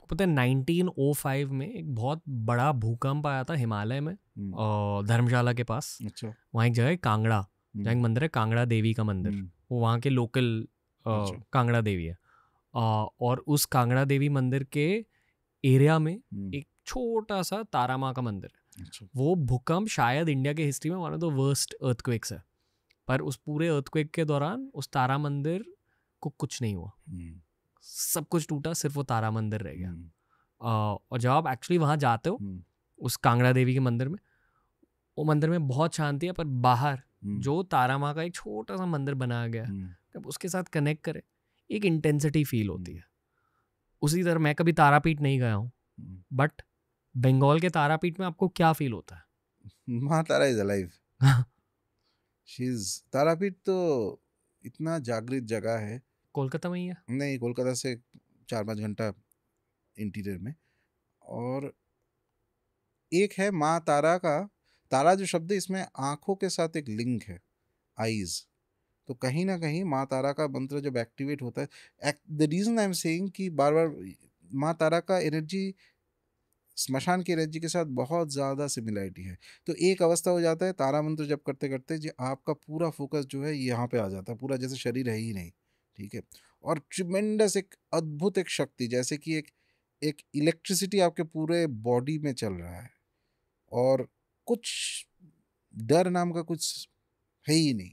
आपको पता है 1905 में एक बहुत बड़ा भूकंप आया था हिमालय में, धर्मशाला के पास। अच्छा। वहाँ एक जगह है कांगड़ा, जहाँ एक मंदिर है कांगड़ा देवी का मंदिर, वो वहाँ के लोकल अच्छा। कांगड़ा देवी है। और उस कांगड़ा देवी मंदिर के एरिया में एक छोटा सा तारा माँ का मंदिर है। अच्छा। वो भूकंप शायद इंडिया के हिस्ट्री में one of the worst earthquakes है, पर उस पूरे अर्थक्वेक के दौरान उस तारा मंदिर को कुछ नहीं हुआ, सब कुछ टूटा, सिर्फ वो तारा मंदिर रह गया। और जब आप एक्चुअली वहाँ जाते हो उस कांगड़ा देवी के मंदिर में, वो मंदिर में बहुत शांति है, पर बाहर जो तारा माँ का एक छोटा सा मंदिर बनाया गया है, जब उसके साथ कनेक्ट करे एक इंटेंसिटी फील होती है। उसी तरह मैं कभी तारापीठ नहीं गया हूँ, बट बंगाल के तारापीठ में आपको क्या फील होता है? माँ Tara is alive. She is, Tarapith तो इतना जागृत जगह है। कोलकाता में ही है? नहीं, कोलकाता से 4-5 घंटा इंटीरियर में। और एक है माँ तारा का, तारा जो शब्द है इसमें आंखों के साथ एक लिंक है, आईज। तो कहीं ना कहीं माँ तारा का मंत्र जब एक्टिवेट होता है, the reason I am saying कि बार बार माँ तारा का एनर्जी स्मशान की एनर्जी के साथ बहुत ज़्यादा सिमिलरिटी है। तो एक अवस्था हो जाता है तारा मंत्र जब करते करते जो आपका पूरा फोकस जो है यहाँ पे आ जाता है, पूरा जैसे शरीर है ही नहीं, ठीक है। और ट्रिमेंडस एक अद्भुत एक शक्ति, जैसे कि एक एक इलेक्ट्रिसिटी आपके पूरे बॉडी में चल रहा है, और कुछ डर नाम का कुछ है ही नहीं,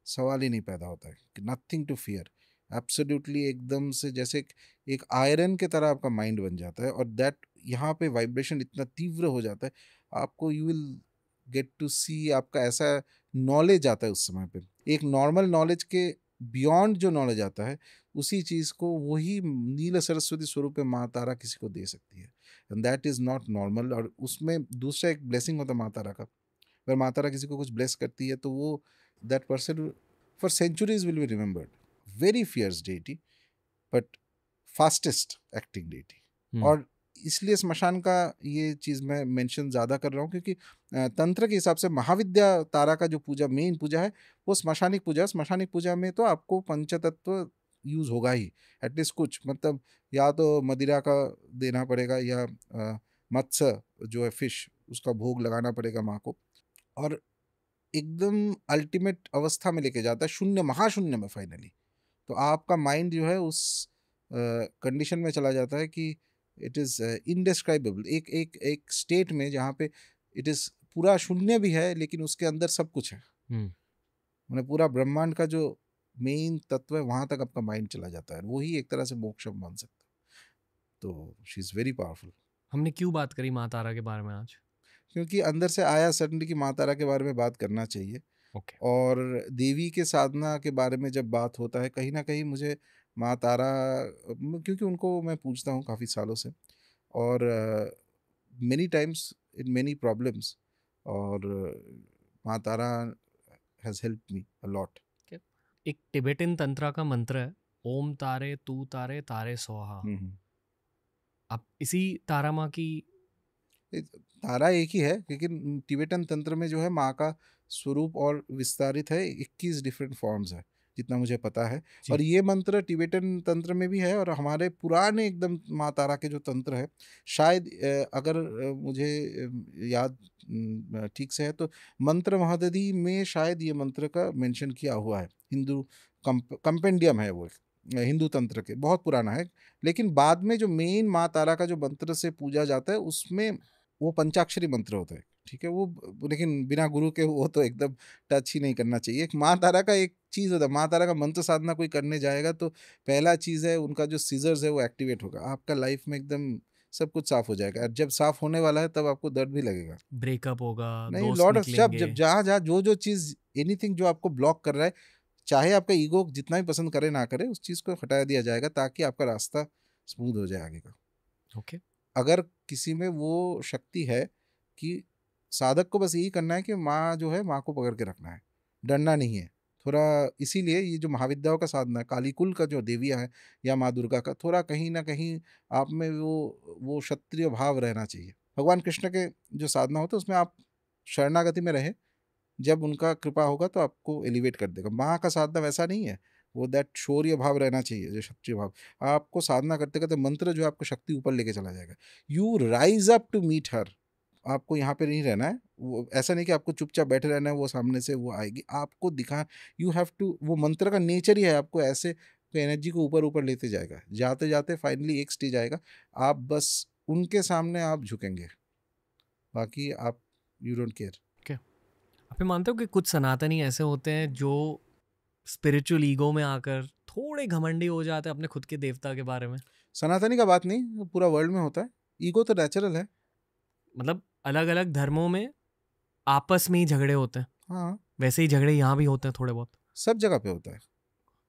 सवाल ही नहीं पैदा होता है, नथिंग टू फियर, एब्सोल्युटली एकदम से जैसे एक आयरन के तरह आपका माइंड बन जाता है। और दैट यहाँ पे वाइब्रेशन इतना तीव्र हो जाता है, आपको यू विल गेट टू सी, आपका ऐसा नॉलेज आता है उस समय पे, एक नॉर्मल नॉलेज के बियॉन्ड जो नॉलेज आता है, उसी चीज़ को वही नील सरस्वती स्वरूप में माँ तारा किसी को दे सकती है, and that is not normal. और उसमें दूसरा एक ब्लेसिंग होता है माँ तारा का, अगर माँ तारा किसी को कुछ ब्लेस करती है तो वो that person for centuries will be remembered. Very fierce deity, but fastest acting deity. और इसलिए स्मशान का ये चीज़ मैं मेंशन ज़्यादा कर रहा हूँ क्योंकि तंत्र के हिसाब से महाविद्या तारा का जो पूजा, मेन पूजा है, वो स्मशानिक पूजा। स्मशानिक पूजा में तो आपको पंचतत्व यूज़ होगा ही, एटलीस्ट कुछ, मतलब या तो मदिरा का देना पड़ेगा, या मत्स्य जो है फिश, उसका भोग लगाना पड़ेगा माँ को। और एकदम अल्टीमेट अवस्था में लेके जाता है, शून्य, महाशून्य में फाइनली। तो आपका माइंड जो है उस कंडीशन में चला जाता है कि इट इज़ इनडिस्क्राइबेबल, एक एक एक स्टेट में जहाँ पे इट इज़ पूरा शून्य भी है लेकिन उसके अंदर सब कुछ है। मैंने पूरा ब्रह्मांड का जो मेन तत्व है वहाँ तक आपका माइंड चला जाता है, वही एक तरह से मोक्ष मान सकता है। तो शी इज़ वेरी पावरफुल। हमने क्यों बात करी माँ तारा के बारे में आज? क्योंकि अंदर से आया सडनली कि माँ तारा के बारे में बात करना चाहिए। और देवी के साधना के बारे में जब बात होता है, कहीं ना कहीं मुझे माँ तारा, क्योंकि उनको मैं पूछता हूँ काफ़ी सालों से, और many times in many problems, और माँ Tara has help me a lot. एक टिबेटन तंत्रा का मंत्र है, ओम तारे तू तारे तारे सोहा। अब इसी तारा माँ की, तारा एक ही है लेकिन टिबेटन तंत्र में जो है माँ का स्वरूप और विस्तारित है, 21 डिफरेंट फॉर्म्स है जितना मुझे पता है। और ये मंत्र टिबेटन तंत्र में भी है, और हमारे पुराने एकदम माँ तारा के जो तंत्र है, शायद अगर मुझे याद ठीक से है तो मंत्र महादधि में शायद ये मंत्र का मेंशन किया हुआ है। हिंदू कंपेंडियम है वो, हिंदू तंत्र के, बहुत पुराना है। लेकिन बाद में जो मेन माँ तारा का जो मंत्र से पूजा जाता है उसमें वो पंचाक्षरी मंत्र होता है, ठीक है, वो लेकिन बिना गुरु के वो तो एकदम टच ही नहीं करना चाहिए। एक माँ तारा का एक चीज़ होता है, माँ तारा का मंत्र साधना कोई करने जाएगा तो पहला चीज़ है उनका जो सीजर्स है वो एक्टिवेट होगा, आपका लाइफ में एकदम सब कुछ साफ हो जाएगा। और जब साफ होने वाला है तब आपको दर्द भी लगेगा, ब्रेकअप होगा, नहीं, दोस्त लॉट ऑफ जब निकलेंगे। जब जहाँ जहाँ जो जो चीज़, एनीथिंग जो आपको ब्लॉक कर रहा है, चाहे आपका ईगो जितना भी पसंद करे ना करे, उस चीज़ को हटा दिया जाएगा ताकि आपका रास्ता स्मूथ हो जाए आगे का। ओके। अगर किसी में वो शक्ति है कि साधक को बस यही करना है कि माँ जो है, माँ को पकड़ के रखना है, डरना नहीं है थोड़ा। इसीलिए ये जो महाविद्याओं का साधना है, कालीकुल का जो देवियाँ हैं या माँ दुर्गा का, थोड़ा कहीं ना कहीं आप में वो क्षत्रिय भाव रहना चाहिए। भगवान कृष्ण के जो साधना होता है उसमें आप शरणागति में रहे, जब उनका कृपा होगा तो आपको एलिवेट कर देगा। माँ का साधना वैसा नहीं है, वो दैट शौर्य भाव रहना चाहिए, जो शक्ति भाव। आपको साधना करते करते मंत्र जो आपको शक्ति ऊपर लेके चला जाएगा। You rise up to meet her. आपको यहाँ पे नहीं रहना है, वो ऐसा नहीं कि आपको चुपचाप बैठे रहना है, वो सामने से वो आएगी आपको दिखा। यू हैव टू, वो मंत्र का नेचर ही है आपको ऐसे एनर्जी को ऊपर ऊपर लेते जाएगा, जाते जाते फाइनली एक स्टेज आएगा, आप बस उनके सामने आप झुकेंगे, बाकी आप यू डोंट केयर। आप मानते हो कि कुछ सनातनी ऐसे होते हैं जो स्पिरिचुअल ईगो में आकर थोड़े घमंडी हो जाते हैं अपने खुद के देवता के बारे में? सनातनी का बात नहीं, पूरा वर्ल्ड में होता है, ईगो तो नेचुरल है। मतलब अलग अलग धर्मों में आपस में ही झगड़े होते हैं, हाँ वैसे ही झगड़े यहाँ भी होते हैं थोड़े बहुत, सब जगह पे होता है।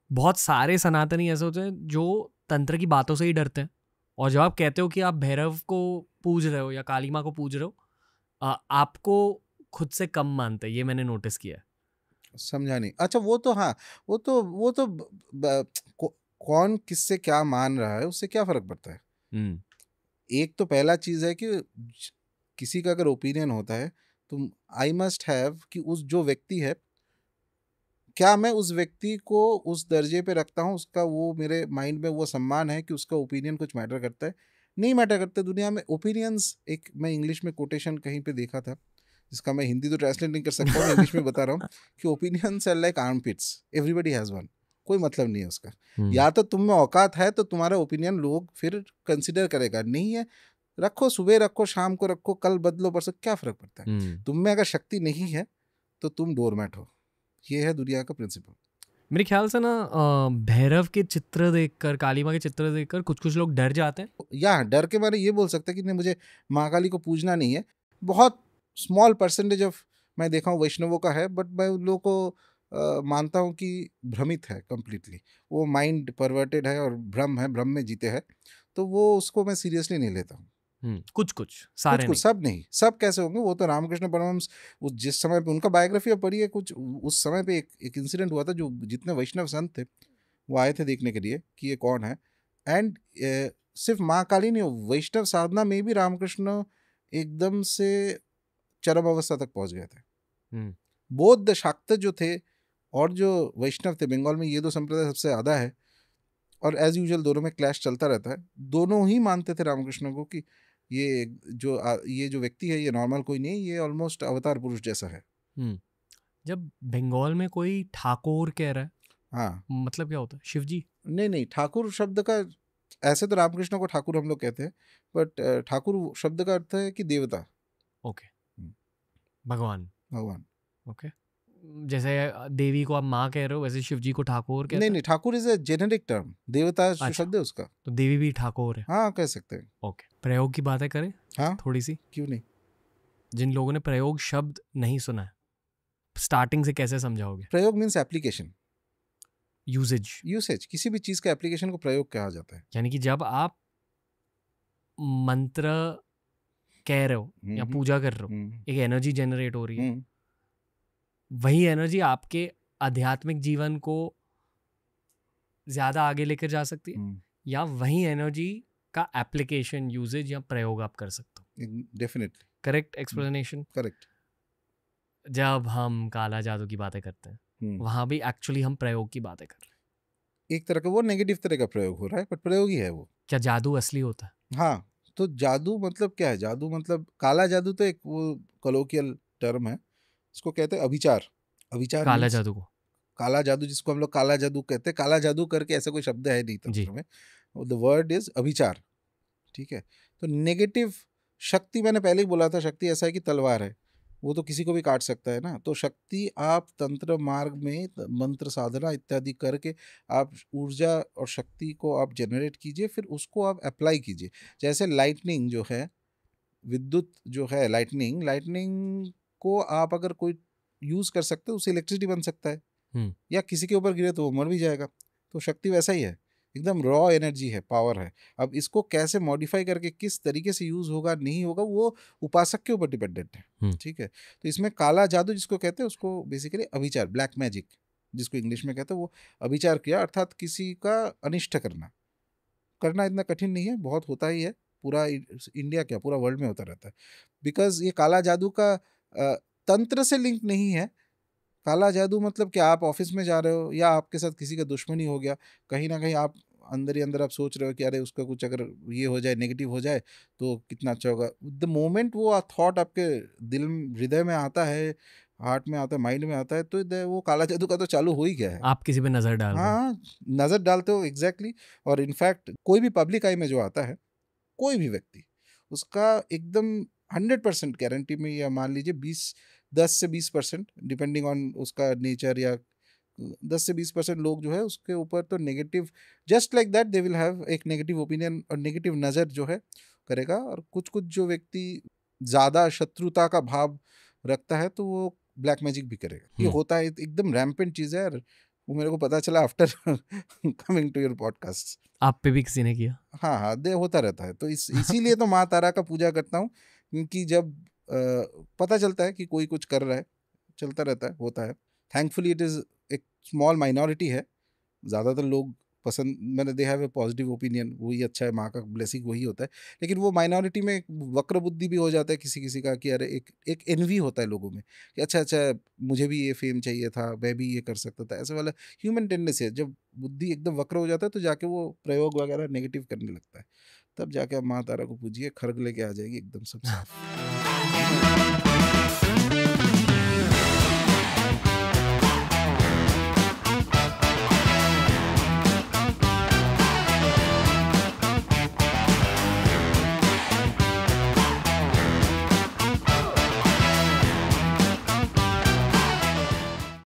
बहुत सारे सनातनी ऐसे होते हैं जो तंत्र की बातों से ही डरते हैं, और जब आप कहते हो कि आप भैरव को पूज रहे हो या काली माँ को पूज रहे हो, आपको खुद से कम मानते हैं, ये मैंने नोटिस किया है। समझा नहीं। अच्छा वो तो हाँ, वो तो कौन किससे क्या मान रहा है उससे क्या फर्क पड़ता है। एक तो पहला चीज है कि किसी का अगर ओपिनियन होता है तो आई मस्ट हैव कि उस जो व्यक्ति है, क्या मैं उस व्यक्ति को उस दर्जे पे रखता हूँ, उसका वो मेरे माइंड में वो सम्मान है कि उसका ओपिनियन कुछ मैटर करता है। नहीं मैटर करता दुनिया में ओपिनियंस। एक मैं इंग्लिश में कोटेशन कहीं पे देखा था, जिसका मैं हिंदी तो ट्रांसलेट नहीं कर सकता, मैं इंग्लिश में बता रहा हूँ कि opinions are like armpits, everybody has one, कोई मतलब नहीं है उसका। या तो तुम में औकात है तो तुम्हारा ओपिनियन लोग फिर कंसिडर करेगा, नहीं है रखो, सुबह रखो, शाम को रखो, कल बदलो, परसों, क्या फर्क पड़ता है। तुम में अगर शक्ति नहीं है तो तुम डोरमैट हो, ये है दुनिया का प्रिंसिपल। मेरे ख्याल से ना भैरव के चित्र देखकर, काली माँ के चित्र देखकर कुछ कुछ लोग डर जाते हैं। या डर के बारे ये बोल सकते हैं कि नहीं मुझे माँ काली को पूजना नहीं है, बहुत स्मॉल परसेंटेज ऑफ मैं देखा हूँ वैष्णवों का है, बट मैं उन लोगों को मानता हूँ कि भ्रमित है कंप्लीटली, वो माइंड परवर्टेड है और भ्रम है, भ्रम में जीते हैं, तो वो उसको मैं सीरियसली नहीं लेता हूँ। कुछ कुछ सारे कुछ सब नहीं, सब कैसे होंगे। वो तो रामकृष्ण परमहंस उस जिस समय पे उनका बायोग्राफी अब पढ़ी है, कुछ उस समय पे एक इंसिडेंट हुआ था, जो जितने वैष्णव संत थे वो आए थे देखने के लिए कि ये कौन है। एंड सिर्फ माँ काली नहीं, वैष्णव साधना में भी रामकृष्ण एकदम से चरम अवस्था तक पहुंच गए थे। बौद्ध शाक्त जो थे और जो वैष्णव थे, बंगाल में ये दो संप्रदाय सबसे ज़्यादा है, और एज यूजुअल दोनों में क्लैश चलता रहता है। दोनों ही मानते थे रामकृष्ण को कि ये जो व्यक्ति है ये नॉर्मल कोई नहीं, ये ऑलमोस्ट अवतार पुरुष जैसा है। जब बंगाल में कोई ठाकुर कह रहा है, हाँ मतलब क्या होता है? शिव जी? नहीं, ठाकुर शब्द का, ऐसे तो रामकृष्ण को ठाकुर हम लोग कहते हैं, बट ठाकुर शब्द का अर्थ है कि देवता। ओके, भगवान। ओके, जैसे देवी को आप माँ कह रहे हो, वैसे शिव जी को ठाकुर कहते हैं? नहीं, Thakur is a generic term, देवता शब्द है उसका, तो देवी भी ठाकुर है? हाँ कह सकते हैं। ओके, प्रयोग की बातें करें हाँ थोड़ी सी? क्यों नहीं। जिन लोगों ने प्रयोग शब्द नहीं सुना है, स्टार्टिंग से कैसे समझाओगे? प्रयोग मीन्स एप्लीकेशन, यूसेज। किसी भी चीज का एप्लीकेशन को प्रयोग कहा जाता है। यानी कि जब आप मंत्र कह रहे हो या पूजा कर रहे हो, एक एनर्जी जनरेट हो रही है, वही एनर्जी आपके आध्यात्मिक जीवन को ज्यादा आगे लेकर जा सकती है, या वही एनर्जी का एप्लीकेशन, यूजेज या प्रयोग आप कर सकते हो। Definitely correct explanation. करेक्ट। जब हम काला जादू की बातें करते हैं, वहां भी एक्चुअली हम प्रयोग की बातें कर रहे हैं। एक तरह का वो नेगेटिव तरह का प्रयोग हो रहा है, पर प्रयोग ही है वो। क्या जादू असली होता है? हाँ, तो जादू मतलब क्या है? जादू मतलब काला जादू तो एक वो कलोकियल टर्म है, इसको कहते हैं अभिचार। अभिचार काला जादू को, काला जादू जिसको हम लोग काला जादू कहते हैं, काला जादू करके ऐसा कोई शब्द है नहीं तंत्र में, द वर्ड इज अभिचार। ठीक है, तो नेगेटिव शक्ति, मैंने पहले ही बोला था, शक्ति ऐसा है कि तलवार है, वो तो किसी को भी काट सकता है ना। तो शक्ति आप तंत्र मार्ग में मंत्र साधना इत्यादि करके आप ऊर्जा और शक्ति को आप जनरेट कीजिए, फिर उसको आप अप्लाई कीजिए। जैसे लाइटनिंग जो है, विद्युत जो है, लाइटनिंग को आप अगर कोई यूज़ कर सकते हो, उससे इलेक्ट्रिसिटी बन सकता है, या किसी के ऊपर गिरे तो वो मर भी जाएगा। तो शक्ति वैसा ही है, एकदम रॉ एनर्जी है, पावर है। अब इसको कैसे मॉडिफाई करके किस तरीके से यूज़ होगा नहीं होगा, वो उपासक के ऊपर डिपेंडेंट है। ठीक है, तो इसमें काला जादू जिसको कहते हैं उसको बेसिकली अभिचार, ब्लैक मैजिक जिसको इंग्लिश में कहते हैं, वो अभिचार किया, अर्थात किसी का अनिष्ट करना इतना कठिन नहीं है, बहुत होता ही है, पूरा इंडिया क्या पूरा वर्ल्ड में होता रहता है। बिकॉज ये काला जादू का तंत्र से लिंक नहीं है, काला जादू मतलब कि आप ऑफिस में जा रहे हो या आपके साथ किसी का दुश्मनी हो गया, कहीं ना कहीं आप अंदर ही अंदर आप सोच रहे हो कि अरे उसका कुछ अगर ये हो जाए, नेगेटिव हो जाए तो कितना अच्छा होगा। द मोमेंट वो थॉट आपके दिल हृदय में आता है, हार्ट में आता है, माइंड में आता है, तो वो काला जादू का तो चालू हो ही गया है। आप किसी पे नजर डाल रहे हो। हाँ, नजर डालते हो, एग्जैक्टली। और इनफैक्ट कोई भी पब्लिक आई में जो आता है, कोई भी व्यक्ति, उसका एकदम 100% गारंटी में, या मान लीजिए 10 से 20% डिपेंडिंग ऑन उसका नेचर, या 10 से 20% लोग जो है उसके ऊपर तो negative, just like that they will have एक नेगेटिव ओपिनियन और नेगेटिव नज़र जो है करेगा। और कुछ कुछ जो व्यक्ति ज़्यादा शत्रुता का भाव रखता है तो वो ब्लैक मैजिक भी करेगा। ये होता है, एकदम रैम्पेंट चीज़ है। और वो मेरे को पता चला after coming to your podcast. आप पे भी किसी ने किया? हाँ हाँ, दे होता रहता है। तो इसीलिए तो माँ तारा का पूजा करता हूँ, क्योंकि जब पता चलता है कि कोई कुछ कर रहा है, चलता रहता है, होता है। थैंकफुली इट इज़ एक स्मॉल माइनॉरिटी है। ज़्यादातर लोग पसंद, मैंने they have a positive opinion, वही अच्छा है, माँ का ब्लेसिंग वही होता है। लेकिन वो माइनॉरिटी में एक वक्र बुद्धि भी हो जाता है किसी किसी का, कि अरे एक एनवी होता है लोगों में कि अच्छा अच्छा मुझे भी ये फेम चाहिए था, मैं भी ये कर सकता था, ऐसे वाला ह्यूमन टेंडेंसी है। जब बुद्धि एकदम वक्र हो जाता है तो जाके वो प्रयोग वगैरह नेगेटिव करने लगता है। तब जाके आप माँ तारा को पूजिए, खर्ग लेके आ जाएगी एकदम सब साफ।